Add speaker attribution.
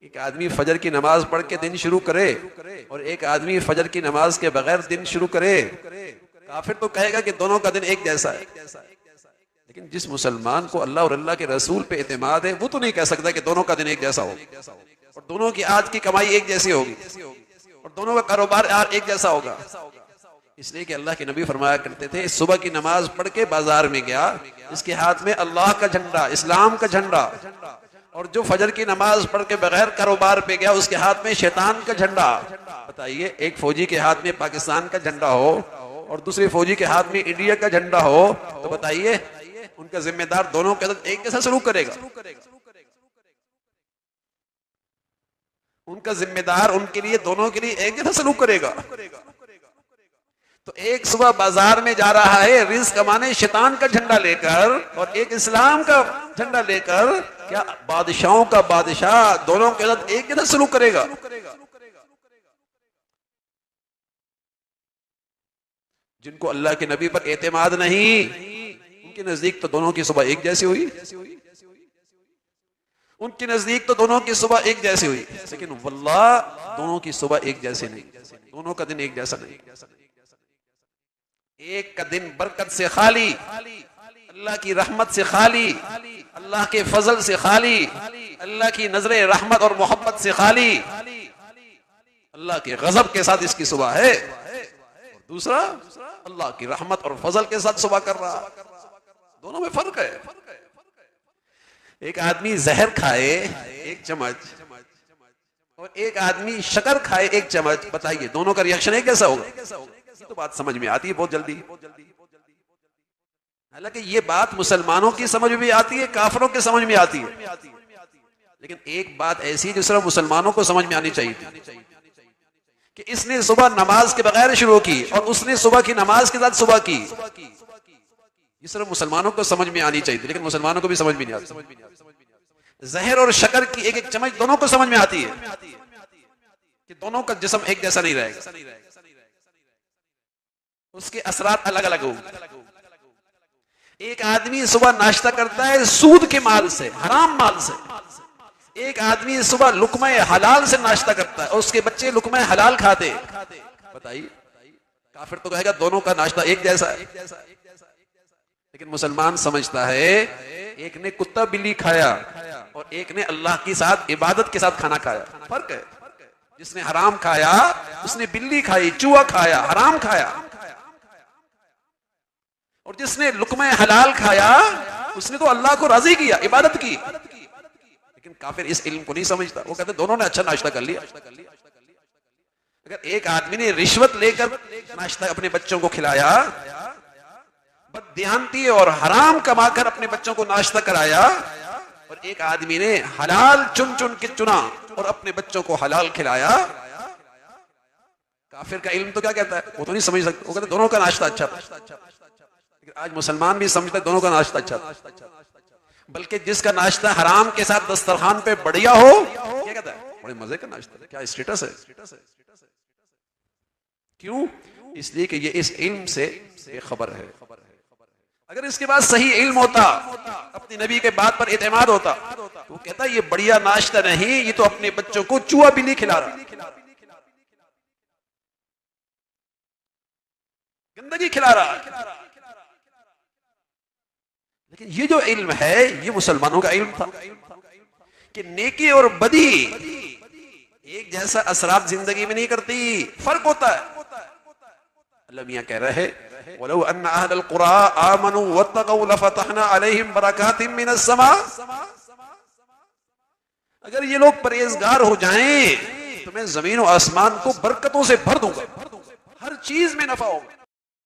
Speaker 1: एक आदमी फजर की नमाज पढ़ के दिन शुरू करे और एक आदमी फजर की नमाज के बगैर दिन शुरू करे, काफिर तो कहेगा कि दोनों का दिन एक जैसा है। लेकिन जिस मुसलमान को अल्लाह और अल्लाह के रसूल पे एतमाद है, वो तो नहीं कह सकता कि दोनों का दिन एक जैसा हो और दोनों की आज की कमाई एक जैसी होगी और दोनों का कारोबार आज एक जैसा होगा। इसलिए कि अल्लाह के नबी फरमाया करते थे, सुबह की नमाज पढ़ के बाजार में गया, इसके हाथ में अल्लाह का झंडा, इस्लाम का झंडा, और जो फजर की नमाज पढ़ के बगैर कारोबार पे गया उसके हाथ में शैतान का झंडा। बताइए, एक फौजी के हाथ में पाकिस्तान का झंडा हो और दूसरे फौजी के हाथ में इंडिया का झंडा हो, तो बताइए उनका जिम्मेदार दोनों के साथ एक जैसा सलूक करेगा? उनका जिम्मेदार उनके लिए, दोनों के लिए एक जैसा सलूक करेगा? तो एक सुबह बाजार में जा रहा है रिज़्क़ कमाने शैतान का झंडा लेकर और एक इस्लाम का झंडा लेकर, क्या बादशाहों का बादशाह दोनों के साथ एक जैसा सलूक करेगा? जिनको अल्लाह के नबी पर एतमाद नहीं, उनके नजदीक तो दोनों की सुबह एक जैसी हुई, उनके नजदीक तो दोनों की सुबह एक जैसी हुई, लेकिन वल्लाह दोनों की सुबह एक जैसी नहीं, दोनों का दिन एक जैसा नहीं। एक का दिन बरकत से खाली, अल्लाह की रहमत से खाली, अल्लाह के फजल से खाली, अल्लाह की नजरे रहमत और मोहब्बत से खाली, अल्लाह के गजब के साथ इसकी सुबह है, और दूसरा अल्लाह की रहमत और फजल के साथ सुबह कर रहा। दोनों में फर्क है। एक आदमी जहर खाए एक चम्मच और एक आदमी शक्कर खाए एक चम्मच, बताइए दोनों का रिएक्शन एक कैसा होगा? तो बात समझ में आती है बहुत जल्दी। हालांकि ये बात मुसलमानों की समझ में भी आती है, काफिरों के समझ में आती है, लेकिन एक बात ऐसी है जो सिर्फ मुसलमानों को समझ में आनी चाहिए थी कि इसने सुबह नमाज के बगैर शुरू की और उसने सुबह की नमाज के साथ सुबह की। ये सिर्फ मुसलमानों को समझ में आनी चाहिए, लेकिन मुसलमानों को भी समझ में नहीं आती। जहर और शक्कर की एक एक चम्मच दोनों को समझ में आती है कि दोनों का जिस्म एक जैसा नहीं रहेगा, उसके असरात अलग अलग होंगे। एक आदमी सुबह नाश्ता करता है सूद के माल से, हराम माल से, एक आदमी सुबह लुकमा हलाल से नाश्ता करता है और उसके बच्चे लुकमा हलाल खाते। बताइए, काफिर तो कहेगा दोनों का नाश्ता एक जैसा है, लेकिन मुसलमान समझता है एक ने कुत्ता बिल्ली खाया और एक ने अल्लाह के साथ इबादत के साथ खाना खाया, फर्क है। जिसने हराम खाया उसने बिल्ली खाई, चूहा खाया, हराम खाया, और जिसने लुकमा हलाल खाया उसने तो अल्लाह को राजी किया, इबादत की। लेकिन काफिर इस इल्म को नहीं समझता, वो कहते दोनों ने अच्छा नाश्ता कर लिया। अगर एक आदमी ने रिश्वत लेकर नाश्ता अपने बच्चों को खिलाया, बददियानती और हराम कमाकर अपने बच्चों को नाश्ता कराया, और एक आदमी ने हलाल चुन चुन के चुना और अपने बच्चों को हलाल खिलाया, काफिर का इल्म तो क्या कहता है? वो तो नहीं समझ सकता, वो कहते दोनों का नाश्ता अच्छा था। लेकिन आज मुसलमान भी समझता है दोनों का नाश्ता अच्छा था, बल्कि जिसका नाश्ता हराम के साथ दस्तरखान पे बढ़िया हो, क्या कहता है? बड़े मजे का नाश्ता है, क्या स्टेटस है। क्यों? इसलिए कि ये इस इल्म से बेखबर है। अगर इसके बाद सही इल्म होता, अपने नबी के बात पर एतमाद होता, तो वो कहता ये बढ़िया नाश्ता नहीं, ये तो अपने बच्चों को चूहा बिल्ली खिला रहा, गंदगी खिला रहा। लेकिन ये जो इल्म है ये मुसलमानों का इल्म था कि नेकी और बदी एक जैसा असरात जिंदगी में नहीं करती, फर्क होता है। अल्लाह मियां कह रहे हैं, वलौ अन्ना अहलल कुरा आमनू वत्तक़ौ लफतहना अलैहिम बरकातिम मिनस समा। अगर ये लोग परहेजगार हो जाएं तो मैं जमीन और आसमान को बरकतों से भर दूंगा, हर चीज में नफा होगा।